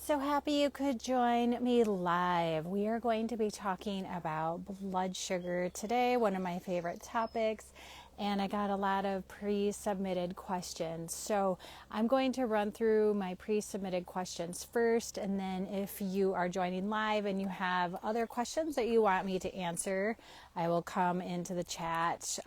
so happy you could join me live. We are going to be talking about blood sugar today, one of my favorite topics, and I got a lot of pre-submitted questions. So I'm going to run through my pre-submitted questions first, and then if you are joining live and you have other questions that you want me to answer, I will come into the chat.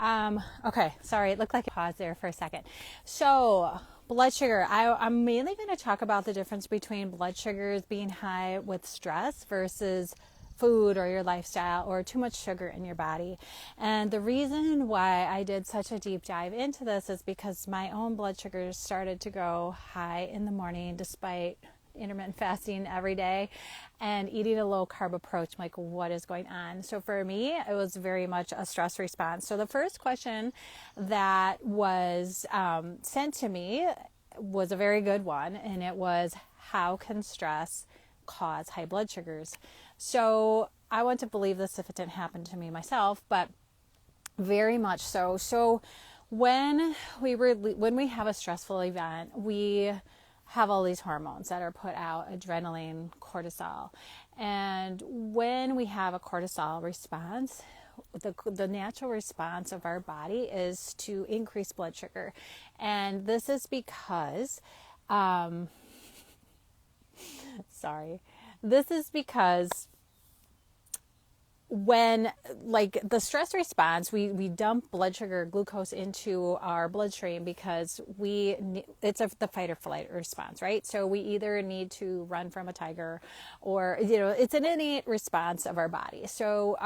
Okay, sorry, it looked like a pause there for a second. So, blood sugar. I'm mainly going to talk about the difference between blood sugars being high with stress versus food or your lifestyle or too much sugar in your body. And the reason why I did such a deep dive into this is because my own blood sugars started to go high in the morning despite intermittent fasting every day and eating a low carb approach. I'm like, what is going on? So for me, it was very much a stress response. So the first question that was sent to me was a very good one, and it was, how can stress cause high blood sugars? So I want to believe this if it didn't happen to me myself, but very much so. So when we have a stressful event, we have all these hormones that are put out, adrenaline, cortisol. And when we have a cortisol response, the natural response of our body is to increase blood sugar. And this is because, when the stress response, we dump blood sugar, glucose into our bloodstream because it's the fight or flight response, right? So we either need to run from a tiger or, it's an innate response of our body. So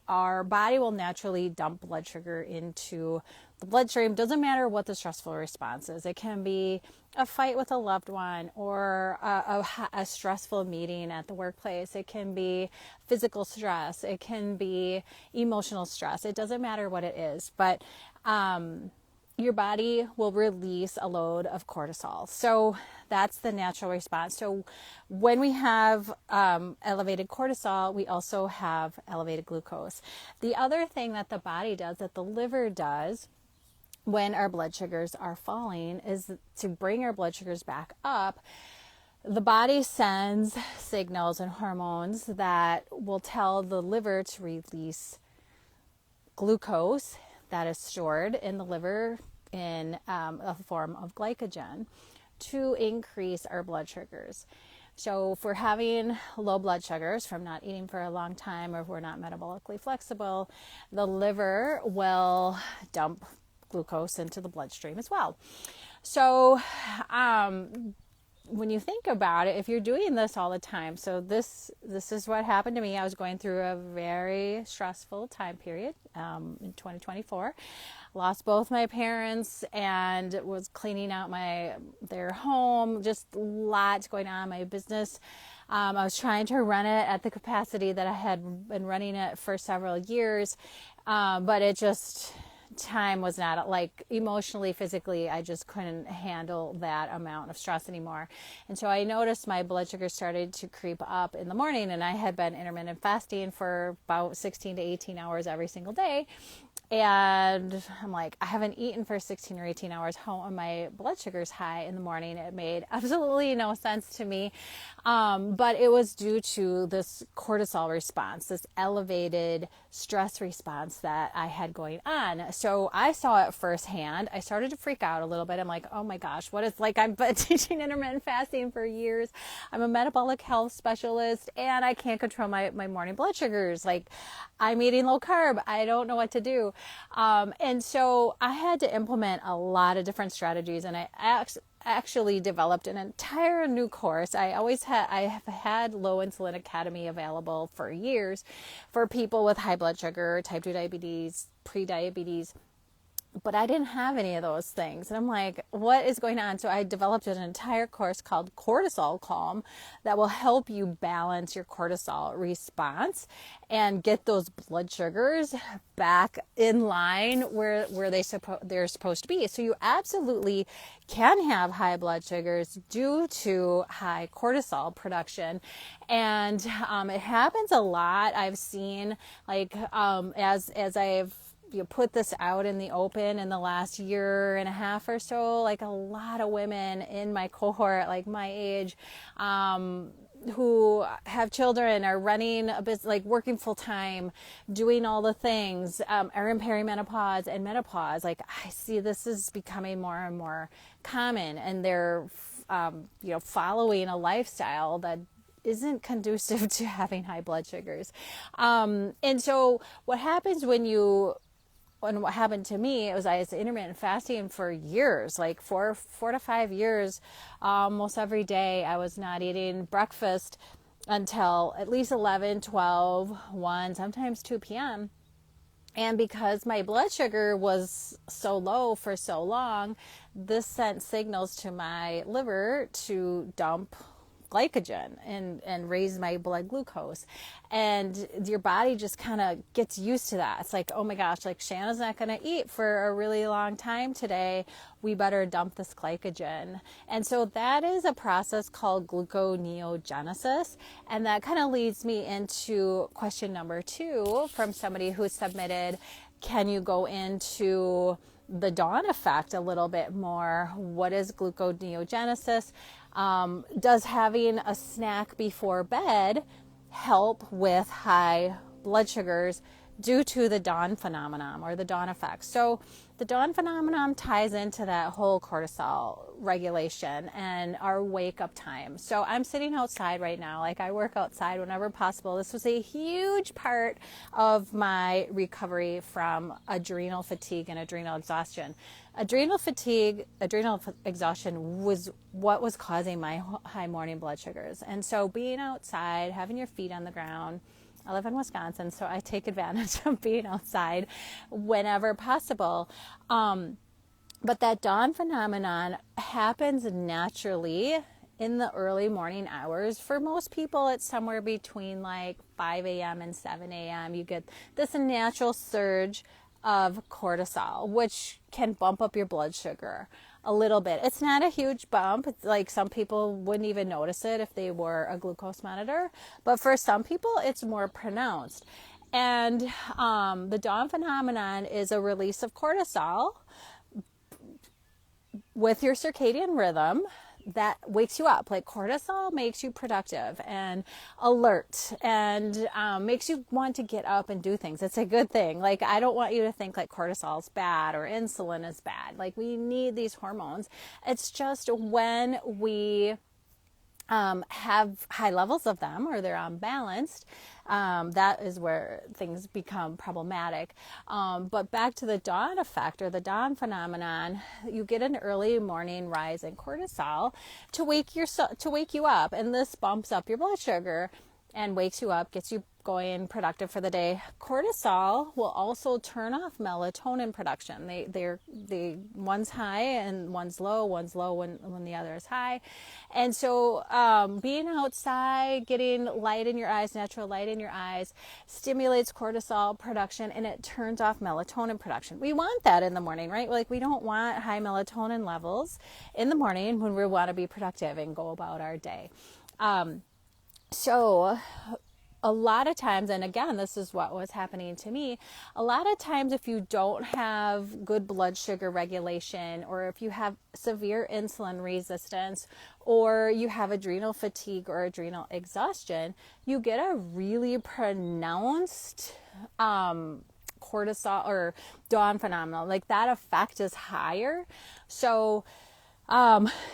our body will naturally dump blood sugar into the bloodstream. Doesn't matter what the stressful response is. It can be a fight with a loved one or a stressful meeting at the workplace. It can be physical stress. It can be emotional stress. It doesn't matter what it is, but your body will release a load of cortisol. So that's the natural response. So when we have elevated cortisol, we also have elevated glucose. The other thing that the body does, that the liver does, when our blood sugars are falling, is to bring our blood sugars back up. The body sends signals and hormones that will tell the liver to release glucose that is stored in the liver in a form of glycogen to increase our blood sugars. So if we're having low blood sugars from not eating for a long time, or if we're not metabolically flexible, the liver will dump glucose into the bloodstream as well. So when you think about it, if you're doing this all the time, so this is what happened to me. I was going through a very stressful time period in 2024. Lost both my parents and was cleaning out their home. Just lots going on. My business, I was trying to run it at the capacity that I had been running it for several years, but it just, time was not, emotionally, physically, I just couldn't handle that amount of stress anymore. And so I noticed my blood sugar started to creep up in the morning, and I had been intermittent fasting for about 16 to 18 hours every single day. And I'm like, I haven't eaten for 16 or 18 hours. How are my blood sugars high in the morning? It made absolutely no sense to me. But it was due to this cortisol response, this elevated stress response that I had going on. So I saw it firsthand. I started to freak out a little bit. I'm like, oh my gosh, what is, I've been teaching intermittent fasting for years. I'm a metabolic health specialist and I can't control my morning blood sugars. I'm eating low carb. I don't know what to do. And so I had to implement a lot of different strategies, and I actually developed an entire new course. I have had Low Insulin Academy available for years for people with high blood sugar, type 2 diabetes, pre-diabetes. But I didn't have any of those things. And I'm like, what is going on? So I developed an entire course called Cortisol Calm that will help you balance your cortisol response and get those blood sugars back in line where they're supposed to be. So you absolutely can have high blood sugars due to high cortisol production. And it happens a lot. I've seen, as I've you put this out in the open in the last year and a half or so, like a lot of women in my cohort, like my age, who have children, are running a business, like working full time, doing all the things, are in perimenopause and menopause. Like I see this is becoming more and more common, and they're, following a lifestyle that isn't conducive to having high blood sugars. And so what happens and what happened to me was I was intermittent fasting for years, like 4 to 5 years, almost every day. I was not eating breakfast until at least 11, 12, 1, sometimes 2 p.m. And because my blood sugar was so low for so long, this sent signals to my liver to dump glycogen and raise my blood glucose. And your body just kind of gets used to that. It's like, oh my gosh, like Shanna's not going to eat for a really long time today. We better dump this glycogen. And so that is a process called gluconeogenesis. And that kind of leads me into question number 2 from somebody who submitted, can you go into the dawn effect a little bit more? What is gluconeogenesis? Does having a snack before bed help with high blood sugars due to the dawn phenomenon or the dawn effect? So the dawn phenomenon ties into that whole cortisol regulation and our wake up time. So I'm sitting outside right now. Like I work outside whenever possible. This was a huge part of my recovery from adrenal fatigue and adrenal exhaustion. Adrenal exhaustion was what was causing my high morning blood sugars. And so being outside, having your feet on the ground, I live in Wisconsin, so I take advantage of being outside whenever possible. But that dawn phenomenon happens naturally in the early morning hours. For most people, it's somewhere between like 5 a.m. and 7 a.m. You get this natural surge of cortisol, which can bump up your blood sugar a little bit. It's not a huge bump. It's like some people wouldn't even notice it if they wore a glucose monitor, but for some people it's more pronounced. And the dawn phenomenon is a release of cortisol with your circadian rhythm that wakes you up. Like cortisol makes you productive and alert and makes you want to get up and do things. It's a good thing. Like I don't want you to think like cortisol is bad or insulin is bad. Like we need these hormones. It's just when we have high levels of them or they're unbalanced, that is where things become problematic. But back to the dawn effect or the dawn phenomenon, you get an early morning rise in cortisol to wake you up, and this bumps up your blood sugar and wakes you up, gets you going productive for the day. Cortisol will also turn off melatonin production. They one's high and one's low when the other is high. And so being outside, getting light in your eyes, natural light in your eyes, stimulates cortisol production and it turns off melatonin production. We want that in the morning, right? Like we don't want high melatonin levels in the morning when we want to be productive and go about our day. So a lot of times, and again, this is what was happening to me, a lot of times if you don't have good blood sugar regulation, or if you have severe insulin resistance, or you have adrenal fatigue or adrenal exhaustion, you get a really pronounced cortisol or dawn phenomenon. Like that effect is higher. So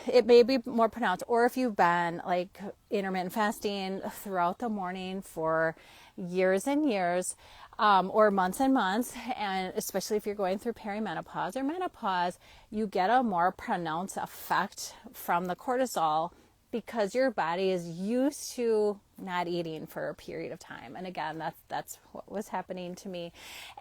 it may be more pronounced, or if you've been like intermittent fasting throughout the morning for years and years, or months and months, and especially if you're going through perimenopause or menopause, you get a more pronounced effect from the cortisol because your body is used to not eating for a period of time. And again, that's what was happening to me.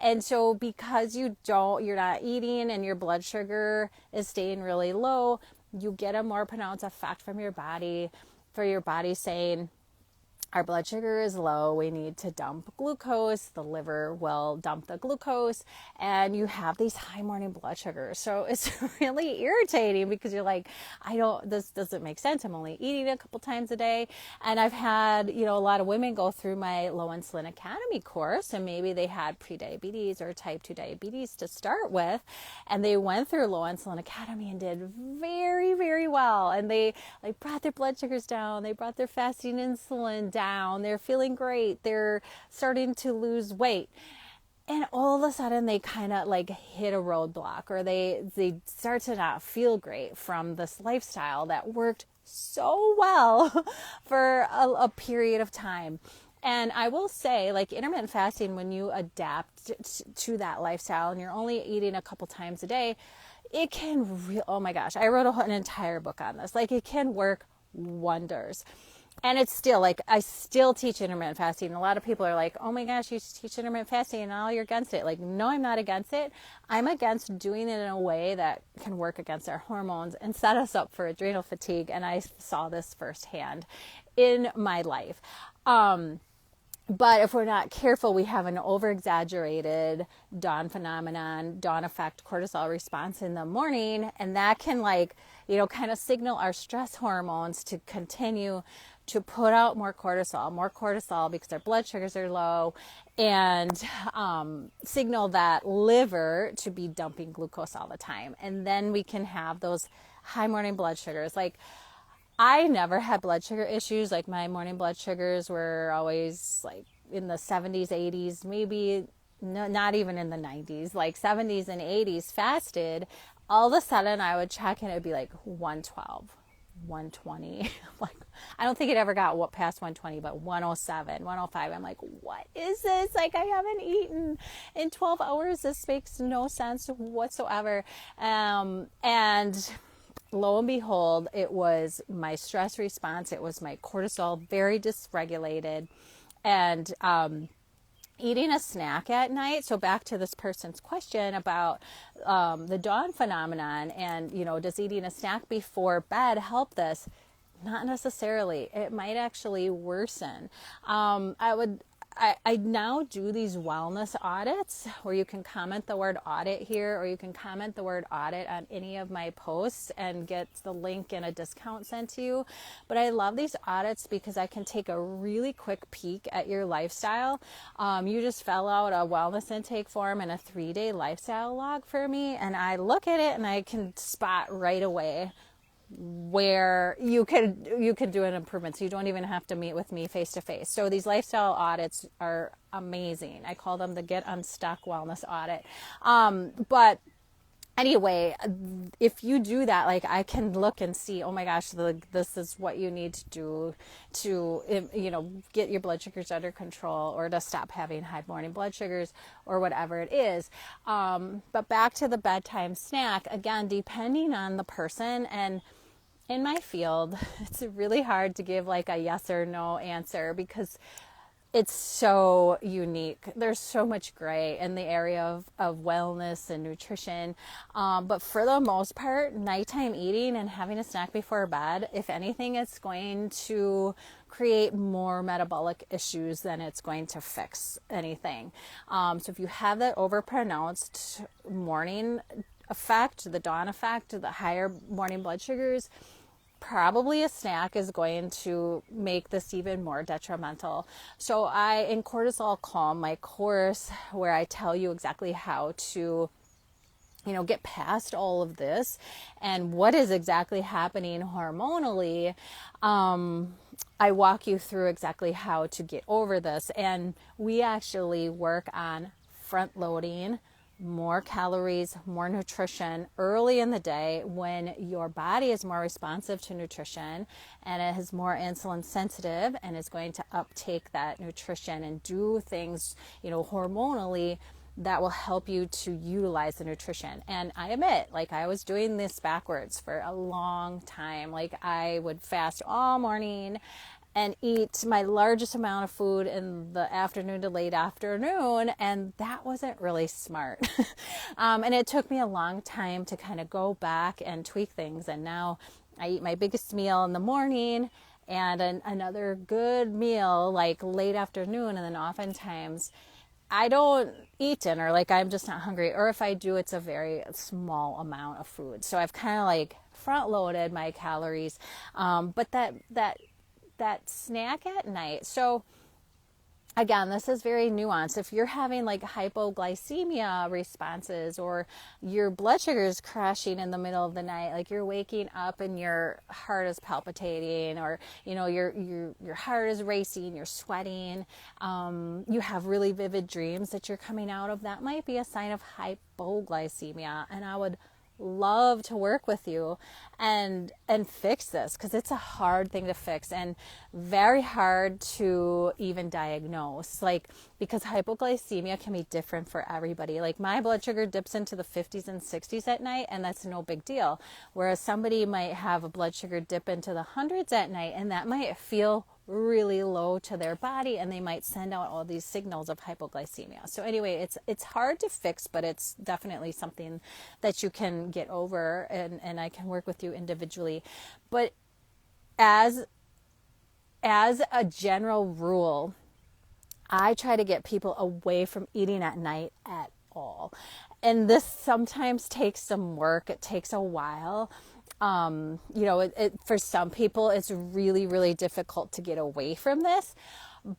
And so because you're not eating and your blood sugar is staying really low, you get a more pronounced effect from your body, for your body saying, our blood sugar is low, we need to dump glucose, the liver will dump the glucose, and you have these high morning blood sugars. So it's really irritating because you're like, this doesn't make sense. I'm only eating a couple times a day. And I've had, a lot of women go through my Low Insulin Academy course, and maybe they had prediabetes or type 2 diabetes to start with, and they went through Low Insulin Academy and did very, very well. And they brought their blood sugars down, they brought their fasting insulin down, they're feeling great, they're starting to lose weight, and all of a sudden they kind of hit a roadblock, or they start to not feel great from this lifestyle that worked so well for a period of time. And I will say, intermittent fasting, when you adapt to that lifestyle and you're only eating a couple times a day, it can oh my gosh, I wrote an entire book on this. It can work wonders. And it's still I still teach intermittent fasting. A lot of people are like, oh my gosh, you teach intermittent fasting and now you're against it. No, I'm not against it. I'm against doing it in a way that can work against our hormones and set us up for adrenal fatigue. And I saw this firsthand in my life. But if we're not careful, we have an over-exaggerated dawn phenomenon, dawn effect cortisol response in the morning. And that can kind of signal our stress hormones to continue to put out more cortisol because our blood sugars are low, and signal that liver to be dumping glucose all the time. And then we can have those high morning blood sugars. I never had blood sugar issues. My morning blood sugars were always in the 70s, 80s, maybe not even in the 90s, 70s and 80s fasted. All of a sudden I would check and it would be 112, 120. I don't think it ever got past 120, but 107, 105. I'm like, what is this? I haven't eaten in 12 hours. This makes no sense whatsoever. And lo and behold, it was my stress response. It was my cortisol, very dysregulated, and eating a snack at night. So back to this person's question about the dawn phenomenon, and does eating a snack before bed help this? Not necessarily. It might actually worsen. I now do these wellness audits where you can comment the word audit here, or you can comment the word audit on any of my posts and get the link and a discount sent to you. But I love these audits because I can take a really quick peek at your lifestyle. You just fill out a wellness intake form and a 3-day lifestyle log for me, and I look at it and I can spot right away where you could do an improvement. So you don't even have to meet with me face to face. So these lifestyle audits are amazing. I call them the Get Unstuck Wellness Audit. But anyway, if you do that, I can look and see, oh my gosh, this is what you need to do to, get your blood sugars under control, or to stop having high morning blood sugars, or whatever it is. But back to the bedtime snack, again, depending on the person, and in my field, it's really hard to give a yes or no answer because it's so unique. There's so much gray in the area of wellness and nutrition. But for the most part, nighttime eating and having a snack before bed, if anything, it's going to create more metabolic issues than it's going to fix anything. So if you have that overpronounced morning effect, the dawn effect, the higher morning blood sugars, probably a snack is going to make this even more detrimental. So in Cortisol Calm, my course where I tell you exactly how to get past all of this and what is exactly happening hormonally, I walk you through exactly how to get over this. And we actually work on front loading more calories, more nutrition early in the day when your body is more responsive to nutrition and it is more insulin sensitive and is going to uptake that nutrition and do things, hormonally that will help you to utilize the nutrition. And I admit, I was doing this backwards for a long time. I would fast all morning and eat my largest amount of food in the afternoon to late afternoon, and that wasn't really smart. And it took me a long time to kind of go back and tweak things, and now I eat my biggest meal in the morning, and another good meal like late afternoon. And then oftentimes I don't eat dinner, like I'm just not hungry, or if I do, it's a very small amount of food. So I've kind of like front loaded my calories. But that snack at night. So again, this is very nuanced. If you're having like hypoglycemia responses, or your blood sugar is crashing in the middle of the night, like you're waking up and your heart is palpitating, or your heart is racing, you're sweating, you have really vivid dreams that you're coming out of, that might be a sign of hypoglycemia. And I would love to work with you and fix this, because it's a hard thing to fix and very hard to even diagnose, like, because hypoglycemia can be different for everybody. Like my blood sugar dips into the 50s and 60s at night, and that's no big deal, whereas somebody might have a blood sugar dip into the hundreds at night, and that might feel really low to their body, and they might send out all these signals of hypoglycemia. So anyway, it's hard to fix, but it's definitely something that you can get over, and I can work with you individually. But as a general rule, I try to get people away from eating at night at all. And this sometimes takes some work. It takes a while. For some people, it's really, really difficult to get away from this.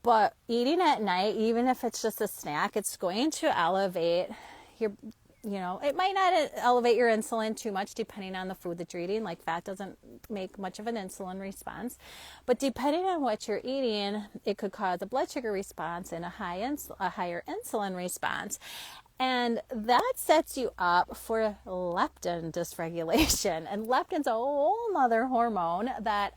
But eating at night, even if it's just a snack, it's going to elevate your, it might not elevate your insulin too much depending on the food that you're eating. Like fat doesn't make much of an insulin response. But depending on what you're eating, it could cause a blood sugar response and a higher insulin response. And that sets you up for leptin dysregulation. And leptin's a whole other hormone that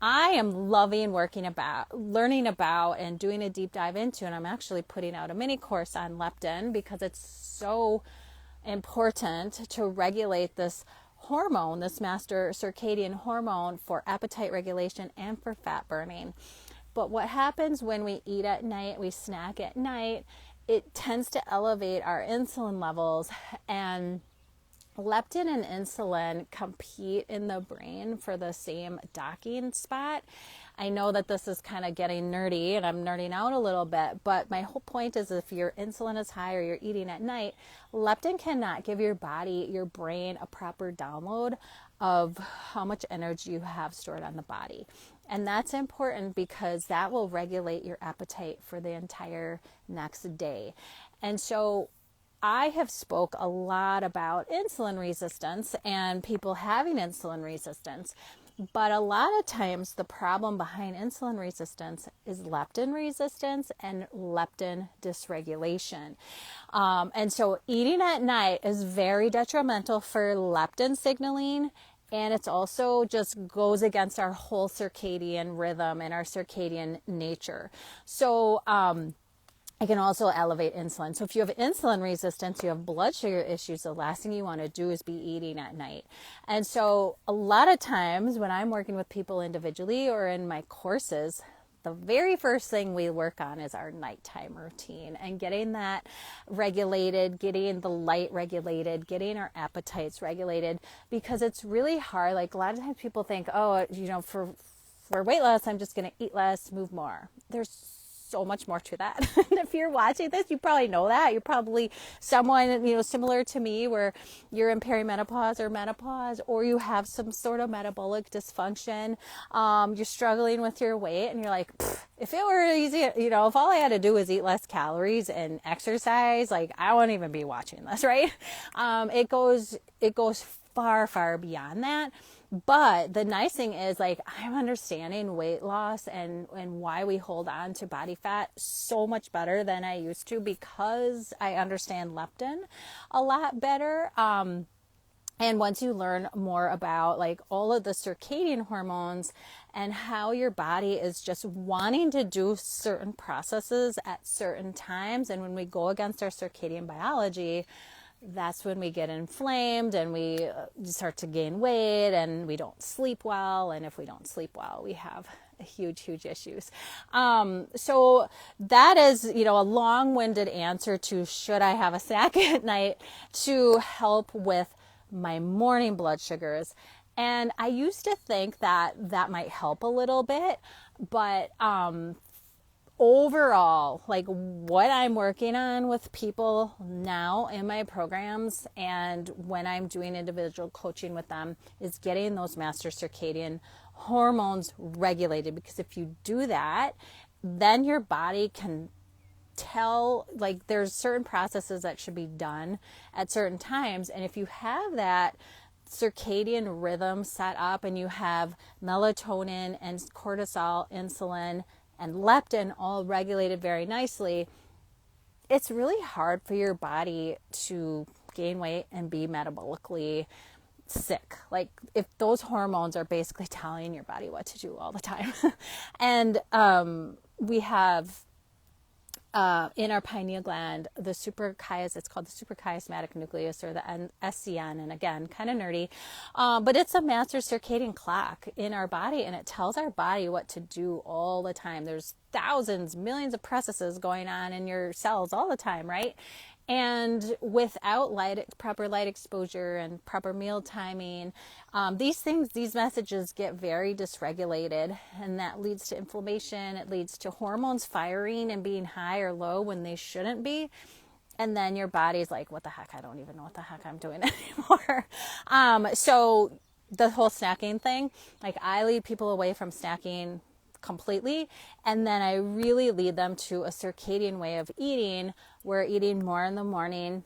I am loving learning about and doing a deep dive into. And I'm actually putting out a mini course on leptin, because it's so important to regulate this hormone, this master circadian hormone, for appetite regulation and for fat burning. But what happens when we eat at night, we snack at night, it tends to elevate our insulin levels, and leptin and insulin compete in the brain for the same docking spot. I know that this is kind of getting nerdy, and I'm nerding out a little bit, but my whole point is, if your insulin is high or you're eating at night, leptin cannot give your brain a proper download of how much energy you have stored on the body. And that's important, because that will regulate your appetite for the entire next day. And so I have spoke a lot about insulin resistance and people having insulin resistance. But a lot of times the problem behind insulin resistance is leptin resistance and leptin dysregulation. And so eating at night is very detrimental for leptin signaling. And it's also just goes against our whole circadian rhythm and our circadian nature. So it can also elevate insulin. So if you have insulin resistance, you have blood sugar issues, the last thing you want to do is be eating at night. And so a lot of times when I'm working with people individually or in my courses, the very first thing we work on is our nighttime routine, and getting that regulated, getting the light regulated, getting our appetites regulated, because it's really hard. Like a lot of times people think, for weight loss, I'm just going to eat less, move more. There's so much more to that. If you're watching this, you probably know that. You're probably someone, similar to me, where you're in perimenopause or menopause, or you have some sort of metabolic dysfunction. You're struggling with your weight, and you're like, if it were easy, if all I had to do was eat less calories and exercise, like I wouldn't even be watching this, right? It goes far, far beyond that. But the nice thing is, like, I'm understanding weight loss and why we hold on to body fat so much better than I used to, because I understand leptin a lot better. And once you learn more about like all of the circadian hormones and how your body is just wanting to do certain processes at certain times, and when we go against our circadian biology, that's when we get inflamed and we start to gain weight, and we don't sleep well. And if we don't sleep well, we have huge issues. So that is, a long-winded answer to should I have a snack at night to help with my morning blood sugars. And I used to think that that might help a little bit, but overall, like what I'm working on with people now in my programs and when I'm doing individual coaching with them is getting those master circadian hormones regulated. Because if you do that, then your body can tell, like, there's certain processes that should be done at certain times. And if you have that circadian rhythm set up and you have melatonin and cortisol, insulin, and leptin all regulated very nicely, it's really hard for your body to gain weight and be metabolically sick. Like, if those hormones are basically telling your body what to do all the time. And we have in our pineal gland, the it's called the suprachiasmatic nucleus, or the SCN, and again, kind of nerdy, but it's a master circadian clock in our body, and it tells our body what to do all the time. There's thousands, millions of processes going on in your cells all the time, right? And without proper light exposure and proper meal timing, these messages get very dysregulated, and that leads to inflammation. It leads to hormones firing and being high or low when they shouldn't be. And then your body's like, what the heck? I don't even know what the heck I'm doing anymore. So the whole snacking thing, like, I lead people away from snacking completely, and then I really lead them to a circadian way of eating. We're eating more in the morning,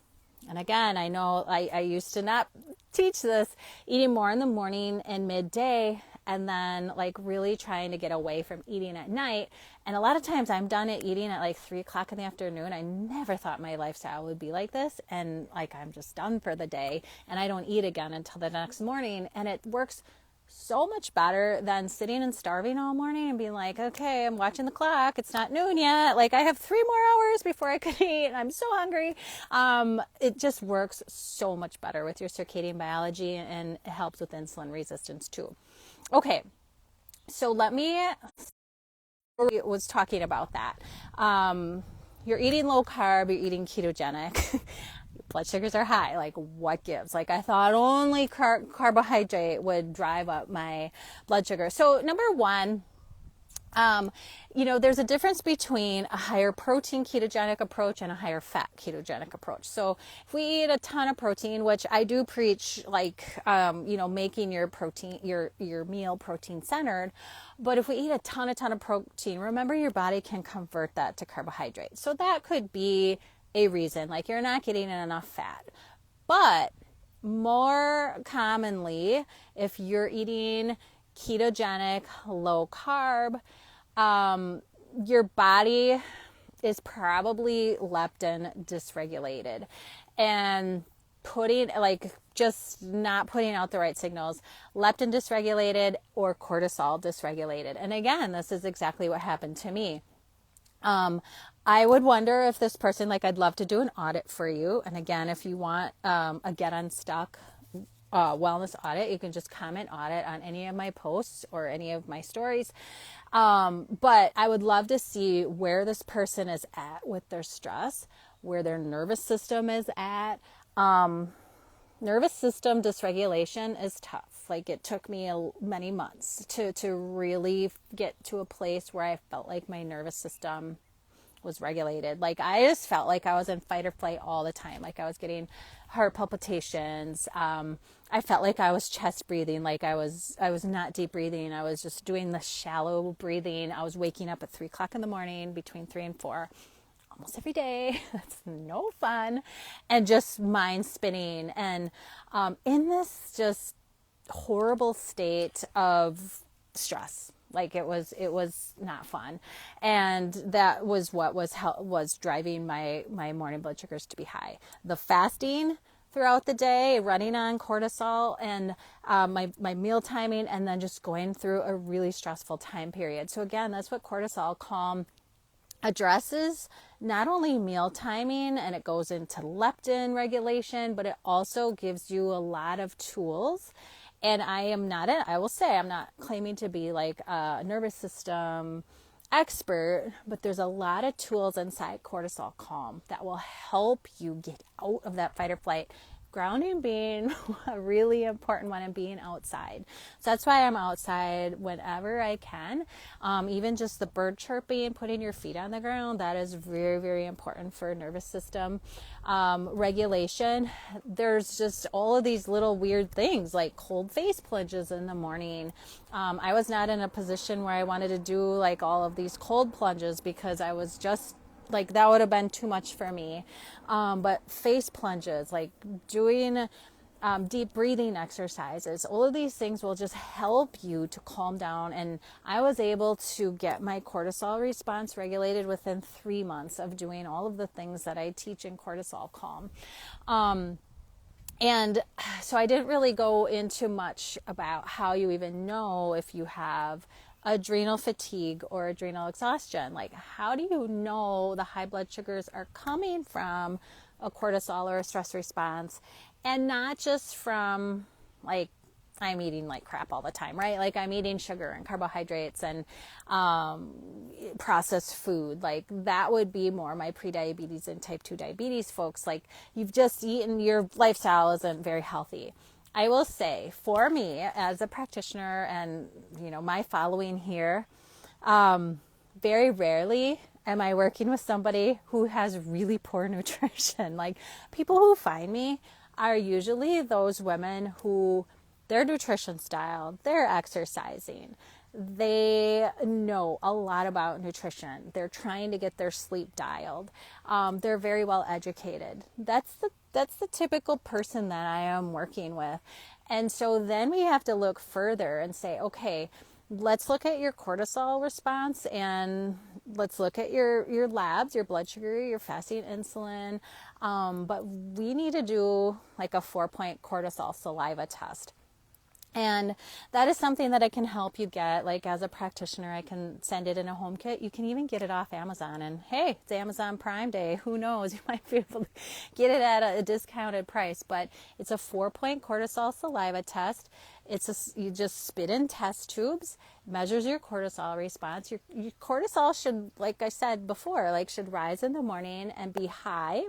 and again, I know I used to not teach this, eating more in the morning and midday, and then like really trying to get away from eating at night. And a lot of times I'm done at eating at like 3 o'clock in the afternoon. I never thought my lifestyle would be like this, and like I'm just done for the day, and I don't eat again until the next morning. And it works so much better than sitting and starving all morning and being like, okay, I'm watching the clock, it's not noon yet, like I have 3 more hours before I could eat and I'm so hungry. It just works so much better with your circadian biology, and it helps with insulin resistance too. Okay, so was talking about that. You're eating low carb, you're eating ketogenic. Blood sugars are high. Like, what gives? Like, I thought only carbohydrate would drive up my blood sugar. So number one, there's a difference between a higher protein ketogenic approach and a higher fat ketogenic approach. So if we eat a ton of protein, which I do preach, like, making your protein, your meal protein centered. But if we eat a ton of protein, remember your body can convert that to carbohydrate. So that could be a reason, like you're not getting enough fat. But more commonly, if you're eating ketogenic, low carb, your body is probably leptin dysregulated, and just not putting out the right signals, leptin dysregulated or cortisol dysregulated. And again, this is exactly what happened to me. I would wonder if this person, like, I'd love to do an audit for you. And again, if you want a Get Unstuck wellness audit, you can just comment audit on any of my posts or any of my stories. But I would love to see where this person is at with their stress, where their nervous system is at. Nervous system dysregulation is tough. Like, it took me many months to really get to a place where I felt like my nervous system was regulated. Like, I just felt like I was in fight or flight all the time. Like, I was getting heart palpitations. I felt like I was chest breathing. Like I was not deep breathing. I was just doing the shallow breathing. I was waking up at 3 o'clock in the morning, between 3 and 4. Almost every day. That's no fun. And just mind spinning. And in this just horrible state of stress. Like, it was not fun. And that was what was driving my morning blood sugars to be high. The fasting throughout the day, running on cortisol, and my meal timing, and then just going through a really stressful time period. So again, that's what Cortisol Calm addresses. Not only meal timing, and it goes into leptin regulation, but it also gives you a lot of tools. And I will say I'm not claiming to be like a nervous system expert, but there's a lot of tools inside Cortisol Calm that will help you get out of that fight or flight grounding being a really important one, and being outside. So that's why I'm outside whenever I can. Even just the bird chirping, putting your feet on the ground, that is very, very important for nervous system regulation. There's just all of these little weird things like cold face plunges in the morning. I was not in a position where I wanted to do like all of these cold plunges because I was just like, that would have been too much for me. But face plunges, like doing deep breathing exercises, all of these things will just help you to calm down. And I was able to get my cortisol response regulated within 3 months of doing all of the things that I teach in Cortisol Calm. And so I didn't really go into much about how you even know if you have adrenal fatigue or adrenal exhaustion. Like, how do you know the high blood sugars are coming from a cortisol or a stress response, and not just from like, I'm eating like crap all the time, right? Like, I'm eating sugar and carbohydrates and processed food. Like, that would be more my prediabetes and type 2 diabetes folks. Like, you've just eaten, your lifestyle isn't very healthy. I will say, for me as a practitioner and, you know, my following here, very rarely am I working with somebody who has really poor nutrition. Like, people who find me are usually those women who, their nutrition style, they're exercising, they know a lot about nutrition, they're trying to get their sleep dialed, they're very well educated. That's the typical person that I am working with. And so then we have to look further and say, okay, let's look at your cortisol response, and let's look at your labs, your blood sugar, your fasting insulin. But we need to do like a 4-point cortisol saliva test. And that is something that I can help you get. Like, as a practitioner, I can send it in a home kit. You can even get it off Amazon. And hey, it's Amazon Prime Day. Who knows? You might be able to get it at a discounted price. But it's a 4-point cortisol saliva test. You just spit in test tubes, measures your cortisol response. Your cortisol should, like I said before, like, should rise in the morning and be high,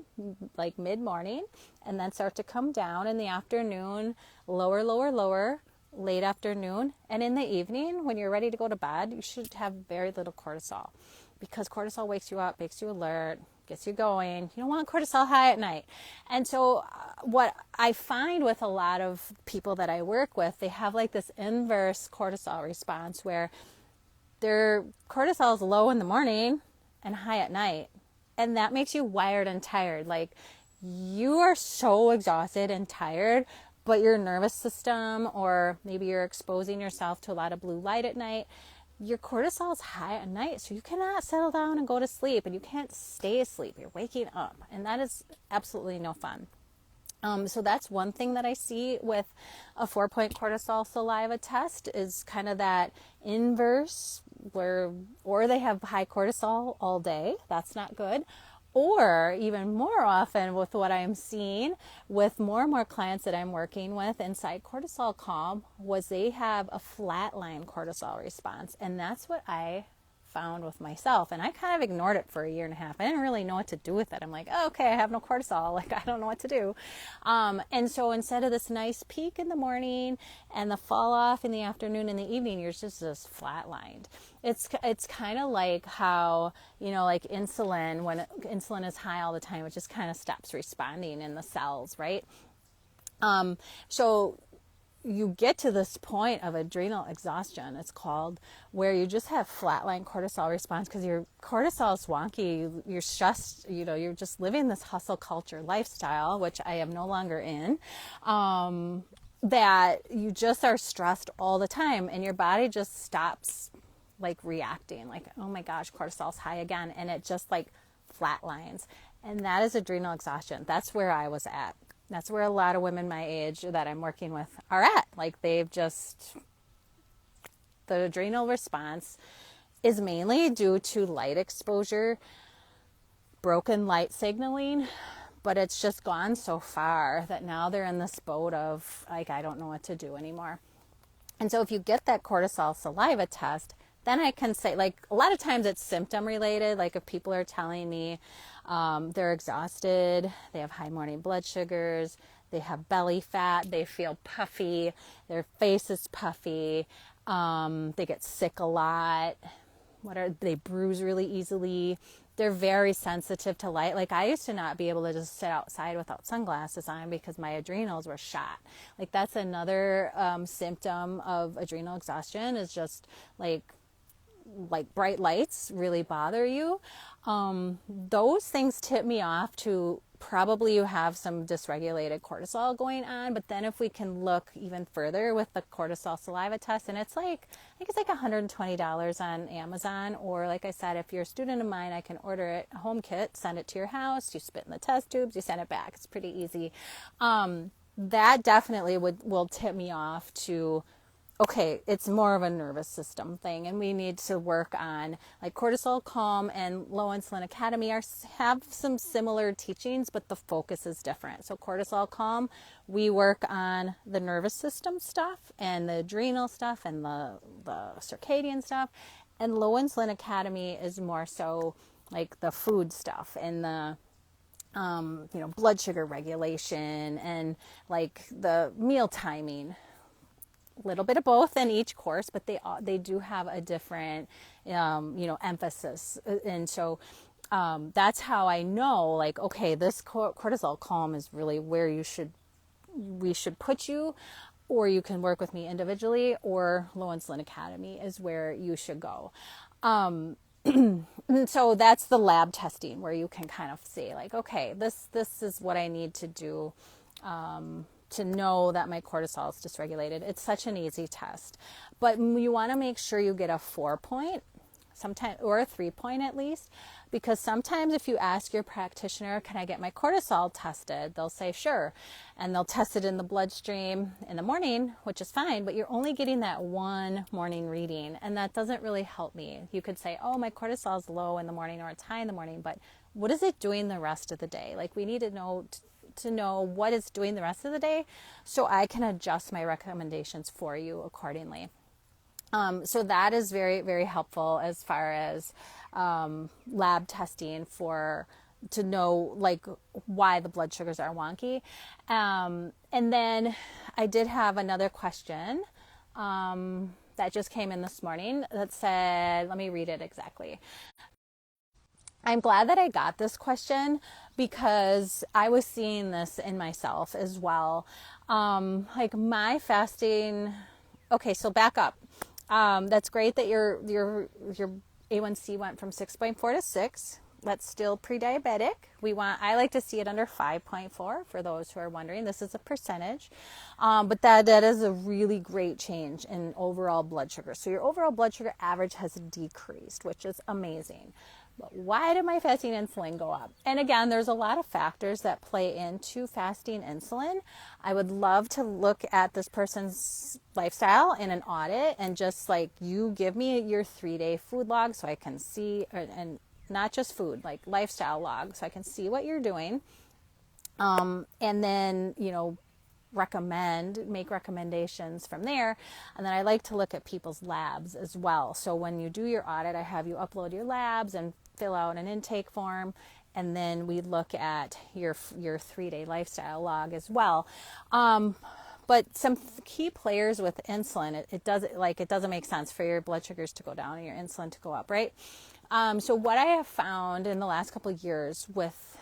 like mid-morning, and then start to come down in the afternoon, lower, lower, lower, late afternoon. And in the evening, when you're ready to go to bed, you should have very little cortisol, because cortisol wakes you up, makes you alert, gets you going. You don't want cortisol high at night. And so what I find with a lot of people that I work with, they have like this inverse cortisol response where their cortisol is low in the morning and high at night. And that makes you wired and tired. Like, you are so exhausted and tired, but your nervous system, or maybe you're exposing yourself to a lot of blue light at night, your cortisol is high at night, so you cannot settle down and go to sleep, and you can't stay asleep. You're waking up, and that is absolutely no fun. So that's one thing that I see with a 4-point cortisol saliva test, is kind of that inverse, or they have high cortisol all day. That's not good. Or even more often, with what I'm seeing with more and more clients that I'm working with inside Cortisol Calm, was they have a flatline cortisol response. And that's what I found with myself. And I kind of ignored it for 1.5 years. I didn't really know what to do with it. I'm like, oh, okay, I have no cortisol. Like, I don't know what to do. And so instead of this nice peak in the morning and the fall off in the afternoon and the evening, you're just flatlined. It's kind of like how, you know, like insulin, when insulin is high all the time, it just kind of stops responding in the cells, right? So you get to this point of adrenal exhaustion, it's called, where you just have flatline cortisol response because your cortisol is wonky. You're stressed, you know, you're just living this hustle culture lifestyle, which I am no longer in, that you just are stressed all the time, and your body just stops like reacting, like, oh my gosh, cortisol's high again, and it just like flatlines. And that is adrenal exhaustion. That's where I was at. That's where a lot of women my age that I'm working with are at. Like, they've just, the adrenal response is mainly due to light exposure, broken light signaling, but it's just gone so far that now they're in this boat of like, I don't know what to do anymore. And so if you get that cortisol saliva test, then I can say, like, a lot of times it's symptom related. Like, if people are telling me they're exhausted, they have high morning blood sugars, they have belly fat, they feel puffy, their face is puffy, they get sick a lot. They bruise really easily. They're very sensitive to light. Like, I used to not be able to just sit outside without sunglasses on because my adrenals were shot. Like, that's another symptom of adrenal exhaustion, is just like bright lights really bother you. Those things tip me off to probably you have some dysregulated cortisol going on. But then if we can look even further with the cortisol saliva test, and it's like, I think it's like $120 on Amazon, or like I said, if you're a student of mine, I can order it, a home kit, send it to your house, you spit in the test tubes, you send it back. It's pretty easy. That definitely will tip me off to, okay, it's more of a nervous system thing, and we need to work on, like, Cortisol Calm and Low Insulin Academy have some similar teachings, but the focus is different. So Cortisol Calm, we work on the nervous system stuff and the adrenal stuff and the circadian stuff, and Low Insulin Academy is more so like the food stuff and the blood sugar regulation and like the meal timing. Little bit of both in each course, but they do have a different emphasis, and so that's how I know, like, okay, this Cortisol Calm is really where we should put you, or you can work with me individually, or Low Insulin Academy is where you should go. And so that's the lab testing where you can kind of see, like, okay, this is what I need to do to know that my cortisol is dysregulated. It's such an easy test, but you want to make sure you get a 4-point, sometimes, or a 3-point at least, because sometimes if you ask your practitioner, can I get my cortisol tested? They'll say sure, and they'll test it in the bloodstream in the morning, which is fine, but you're only getting that one morning reading, and that doesn't really help me. You could say, oh, my cortisol is low in the morning, or it's high in the morning, but what is it doing the rest of the day? Like, we need to know what it's doing the rest of the day, so I can adjust my recommendations for you accordingly. So that is very, very helpful as far as lab testing to know, like, why the blood sugars are wonky. And then I did have another question that just came in this morning that said, let me read it exactly. I'm glad that I got this question because I was seeing this in myself as well. Like, my fasting. Okay, so back up. That's great that your A1C went from 6.4 to 6. That's still pre-diabetic. I like to see it under 5.4 for those who are wondering. This is a percentage. But that is a really great change in overall blood sugar. So your overall blood sugar average has decreased, which is amazing. But why did my fasting insulin go up? And again, there's a lot of factors that play into fasting insulin. I would love to look at this person's lifestyle in an audit, and just like, you give me your 3-day food log so I can see, and not just food, like lifestyle log, so I can see what you're doing. And then, make recommendations from there. And then I like to look at people's labs as well. So when you do your audit, I have you upload your labs and fill out an intake form, and then we look at your 3-day lifestyle log as well. But some key players with insulin, it doesn't make sense for your blood sugars to go down and your insulin to go up, right? So what I have found in the last couple of years with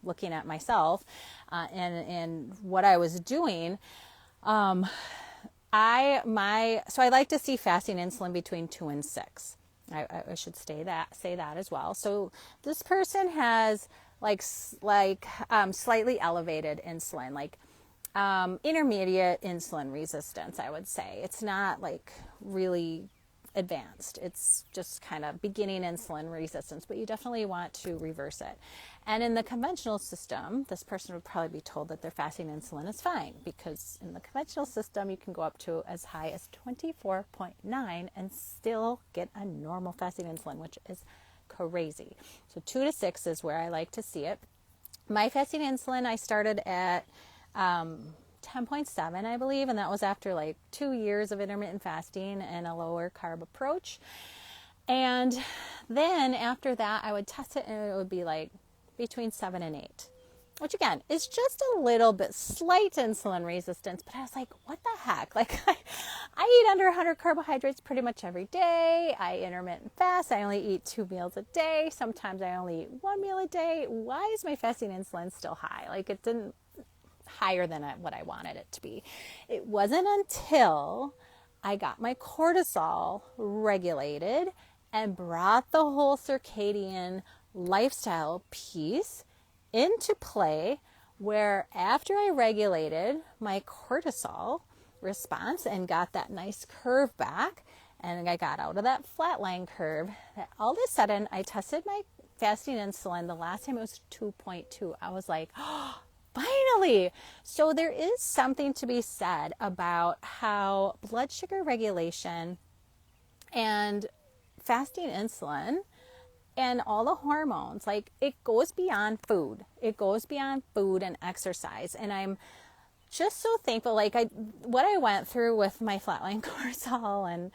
looking at myself and what I was doing, so I like to see fasting insulin between 2 and 6. I should say that as well. So this person has slightly elevated insulin, like intermediate insulin resistance, I would say. It's not like really advanced. It's just kind of beginning insulin resistance, but you definitely want to reverse it. And in the conventional system, this person would probably be told that their fasting insulin is fine, because in the conventional system, you can go up to as high as 24.9 and still get a normal fasting insulin, which is crazy. So 2 to 6 is where I like to see it. My fasting insulin, I started at 10.7, I believe, and that was after like 2 years of intermittent fasting and a lower carb approach. And then after that, I would test it, and it would be like between 7 and 8. which again is just a little bit slight insulin resistance. But I was like, what the heck? Like I eat under 100 carbohydrates pretty much every day. I intermittent fast. I only eat 2 meals a day. Sometimes I only eat 1 meal a day. Why is my fasting insulin still high? Like it didn't higher than what I wanted it to be. It wasn't until I got my cortisol regulated and brought the whole circadian lifestyle piece into play, where after I regulated my cortisol response and got that nice curve back, and I got out of that flatline curve, that all of a sudden I tested my fasting insulin. The last time it was 2.2. I was like, oh, finally. So there is something to be said about how blood sugar regulation and fasting insulin and all the hormones, like it goes beyond food. It goes beyond food and exercise. And I'm just so thankful. Like what I went through with my flatline cortisol and,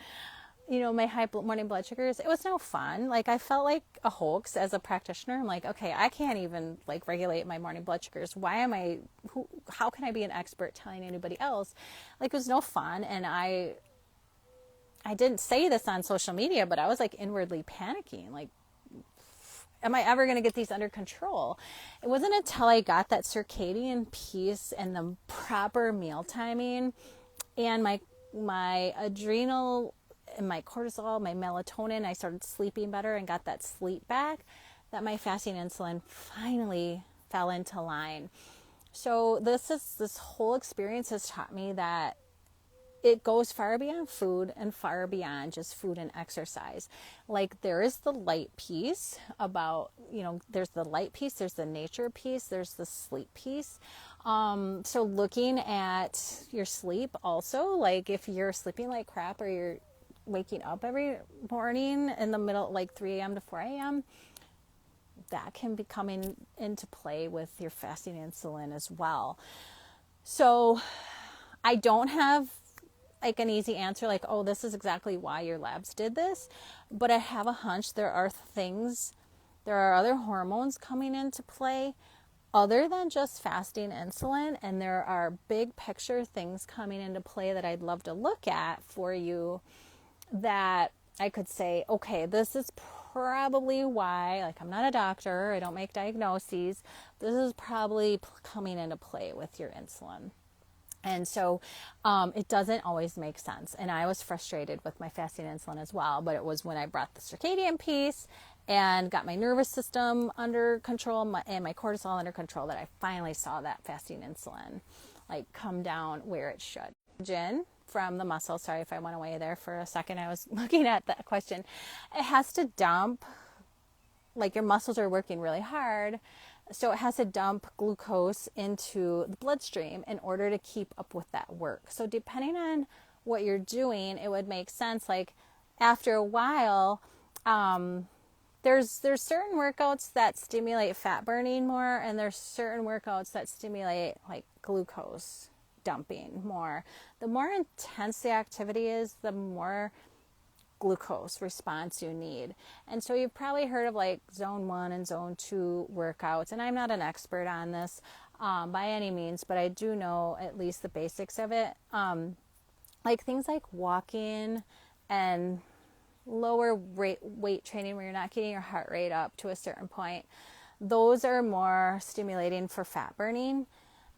you know, my high morning blood sugars, it was no fun. Like I felt like a hoax as a practitioner. I'm like, okay, I can't even like regulate my morning blood sugars. How can I be an expert telling anybody else? Like it was no fun. And I didn't say this on social media, but I was like inwardly panicking. Like, am I ever going to get these under control? It wasn't until I got that circadian piece and the proper meal timing and my adrenal and my cortisol, my melatonin, I started sleeping better and got that sleep back, that my fasting insulin finally fell into line. So this whole experience has taught me that it goes far beyond food and far beyond just food and exercise. Like there is the light piece about, you know, there's the light piece, there's the nature piece, there's the sleep piece. So looking at your sleep also, like if you're sleeping like crap or you're waking up every morning in the middle, like 3 a.m. to 4 a.m., that can be coming into play with your fasting insulin as well. So I don't have like an easy answer, like, oh, this is exactly why your labs did this. But I have a hunch there are other hormones coming into play other than just fasting insulin. And there are big picture things coming into play that I'd love to look at for you, that I could say, okay, this is probably why, like I'm not a doctor, I don't make diagnoses. This is probably coming into play with your insulin. And so it doesn't always make sense. And I was frustrated with my fasting insulin as well. But it was when I brought the circadian piece and got my nervous system under control and my cortisol under control that I finally saw that fasting insulin like come down where it should. Gin from the muscle. Sorry if I went away there for a second. I was looking at that question. It has to dump, like your muscles are working really hard. So it has to dump glucose into the bloodstream in order to keep up with that work. So depending on what you're doing, it would make sense. Like after a while, there's certain workouts that stimulate fat burning more, and there's certain workouts that stimulate like glucose dumping more. The more intense the activity is, the more glucose response you need. And so you've probably heard of like zone 1 and zone 2 workouts, and I'm not an expert on this by any means, but I do know at least the basics of it. Like things like walking and lower weight training where you're not getting your heart rate up to a certain point, those are more stimulating for fat burning.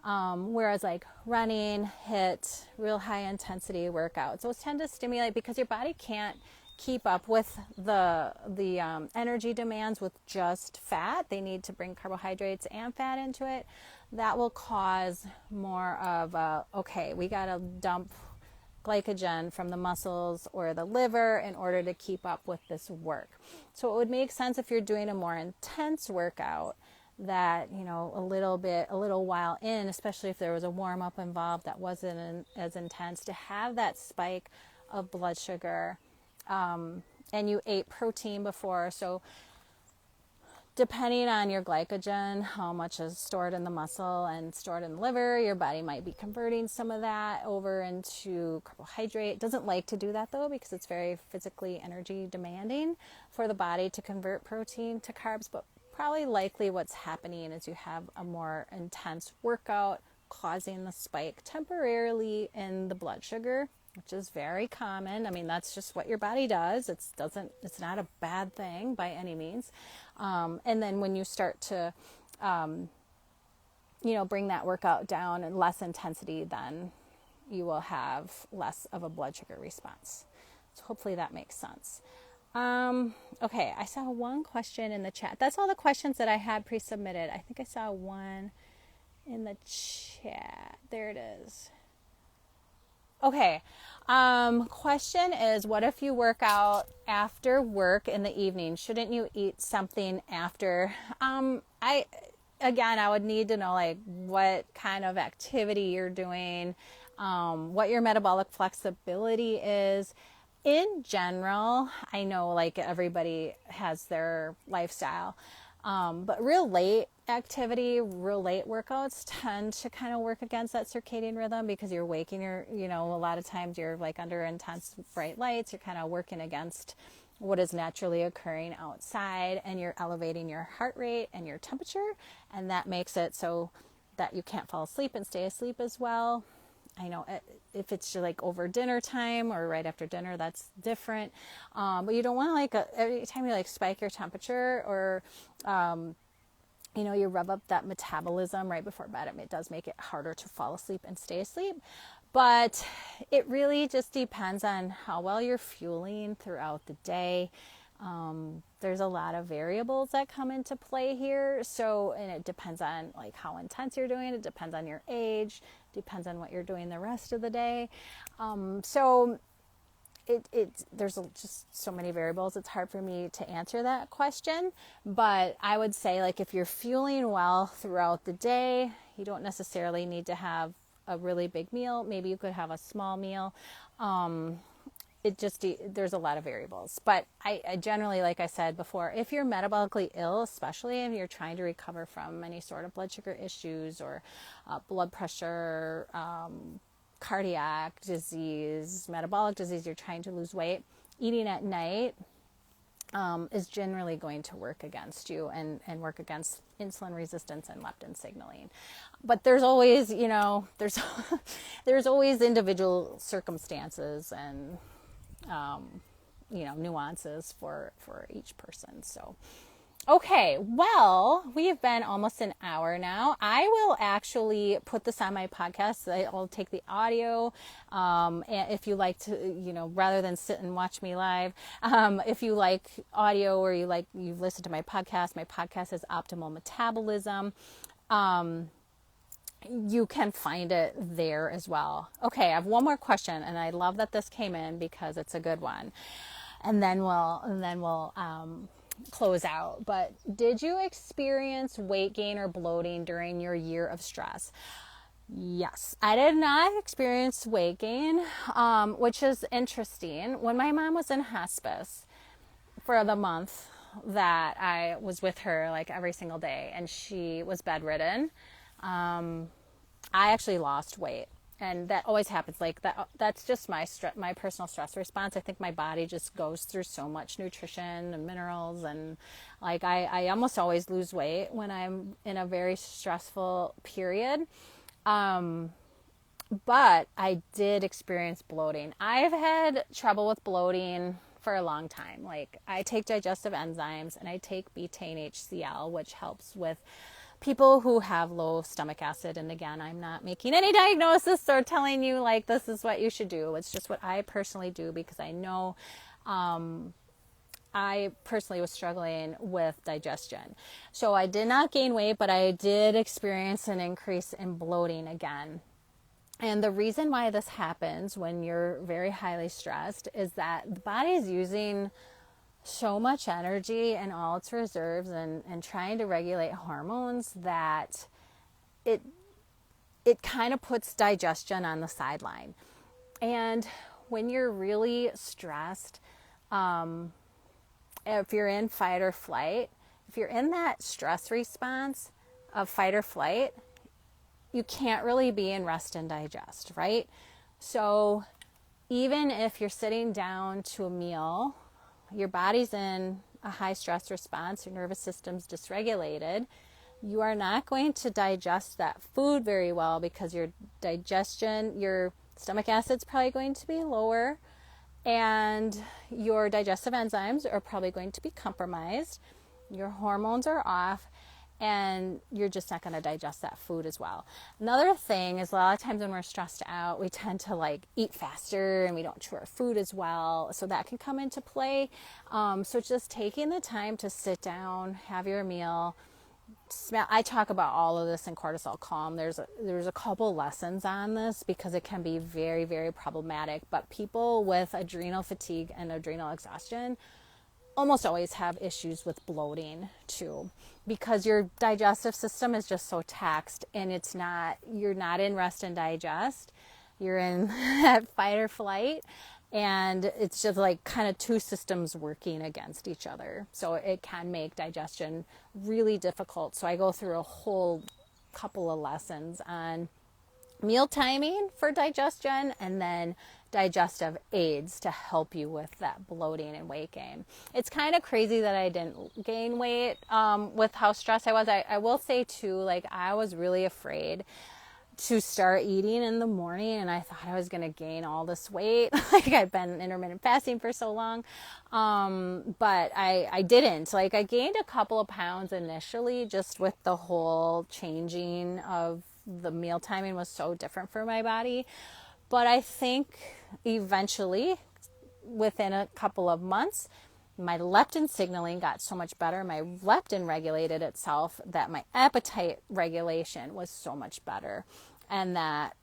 Whereas like running, HIIT, real high intensity workouts, those tend to stimulate because your body can't keep up with the energy demands with just fat. They need to bring carbohydrates and fat into it. That will cause more of okay, we got to dump glycogen from the muscles or the liver in order to keep up with this work. So it would make sense if you're doing a more intense workout that, you know, a little while in, especially if there was a warm up involved that wasn't as intense, to have that spike of blood sugar. And you ate protein before. So depending on your glycogen, how much is stored in the muscle and stored in the liver, your body might be converting some of that over into carbohydrate. It doesn't like to do that though, because it's very physically energy demanding for the body to convert protein to carbs, but probably likely what's happening is you have a more intense workout causing the spike temporarily in the blood sugar, which is very common. I mean, that's just what your body does. It's not a bad thing by any means. And then when you start to, bring that workout down and less intensity, then you will have less of a blood sugar response. So hopefully that makes sense. Okay, I saw one question in the chat. That's all the questions that I had pre-submitted. I think I saw one in the chat. There it is. Okay. Question is, what if you work out after work in the evening? Shouldn't you eat something after? I would need to know like what kind of activity you're doing, what your metabolic flexibility is. In general, I know like everybody has their lifestyle, but real late activity, real late workouts tend to kind of work against that circadian rhythm because you're waking a lot of times you're like under intense bright lights, you're kind of working against what is naturally occurring outside, and you're elevating your heart rate and your temperature, and that makes it so that you can't fall asleep and stay asleep as well. I know if it's like over dinner time or right after dinner, that's different. But you don't want to every time you like spike your temperature or, you rev up that metabolism right before bed. It does make it harder to fall asleep and stay asleep. But it really just depends on how well you're fueling throughout the day. There's a lot of variables that come into play here. And it depends on like how intense you're doing. It depends on your age, depends on what you're doing the rest of the day. There's just so many variables. It's hard for me to answer that question, but I would say like if you're fueling well throughout the day, you don't necessarily need to have a really big meal. Maybe you could have a small meal. There's a lot of variables, but I generally, like I said before, if you're metabolically ill, especially if you're trying to recover from any sort of blood sugar issues or blood pressure, cardiac disease, metabolic disease, you're trying to lose weight, eating at night is generally going to work against you and work against insulin resistance and leptin signaling. But there's always, there's always individual circumstances and nuances for each person. So, okay, well, we have been almost an hour now. I will actually put this on my podcast. I'll take the audio. And if you like to, rather than sit and watch me live, if you like audio or you've listened to my podcast is Optimal Metabolism. You can find it there as well. Okay, I have one more question, and I love that this came in because it's a good one. And then we'll close out. But did you experience weight gain or bloating during your year of stress? Yes, I did not experience weight gain, which is interesting. When my mom was in hospice for the month that I was with her like every single day, and she was bedridden, I actually lost weight, and that always happens. Like that's just my personal stress response. I think my body just goes through so much nutrition and minerals, and like I almost always lose weight when I'm in a very stressful period. But I did experience bloating. I've had trouble with bloating for a long time. Like I take digestive enzymes and I take betaine HCl, which helps with people who have low stomach acid. And again, I'm not making any diagnosis or telling you like this is what you should do. It's just what I personally do because I know I personally was struggling with digestion. So I did not gain weight, but I did experience an increase in bloating again. And the reason why this happens when you're very highly stressed is that the body is using so much energy and all its reserves and trying to regulate hormones that it kind of puts digestion on the sideline. And when you're really stressed, if you're in fight or flight, if you're in that stress response of fight or flight, you can't really be in rest and digest, right? So even if you're sitting down to a meal, your body's in a high stress response, your nervous system's dysregulated, you are not going to digest that food very well because your stomach acid's probably going to be lower, and your digestive enzymes are probably going to be compromised. Your hormones are off, and you're just not going to digest that food as well. Another thing is, a lot of times when we're stressed out, we tend to eat faster and we don't chew our food as well. So that can come into play. So just taking the time to sit down, have your meal, I talk about all of this in Cortisol Calm. There's a couple lessons on this because it can be very, very problematic. But people with adrenal fatigue and adrenal exhaustion almost always have issues with bloating too, because your digestive system is just so taxed, and you're not in rest and digest. You're in that fight or flight. And it's just kind of two systems working against each other. So it can make digestion really difficult. So I go through a whole couple of lessons on meal timing for digestion, and then digestive aids to help you with that bloating and weight gain. It's kind of crazy that I didn't gain weight with how stressed I was. I will say too, I was really afraid to start eating in the morning, and I thought I was going to gain all this weight. I've been intermittent fasting for so long. But I didn't. I gained a couple of pounds initially, just with the whole changing of the meal timing was so different for my body. But I think eventually, within a couple of months, my leptin signaling got so much better. My leptin regulated itself, that my appetite regulation was so much better. And that,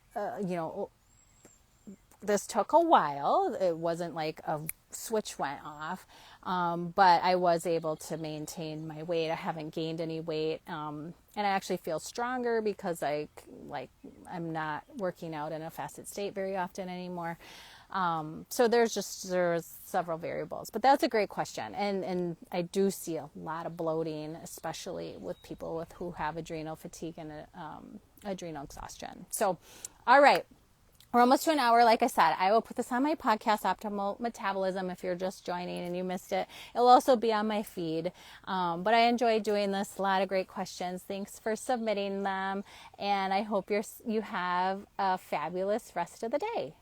this took a while. It wasn't like a switch went off. But I was able to maintain my weight. I haven't gained any weight. And I actually feel stronger because I'm not working out in a fasted state very often anymore. So there's several variables, but that's a great question. And I do see a lot of bloating, especially with people who have adrenal fatigue and adrenal exhaustion. So, all right. We're almost to an hour. Like I said, I will put this on my podcast, Optimal Metabolism, if you're just joining and you missed it. It'll also be on my feed. But I enjoy doing this. A lot of great questions. Thanks for submitting them. And I hope you have a fabulous rest of the day.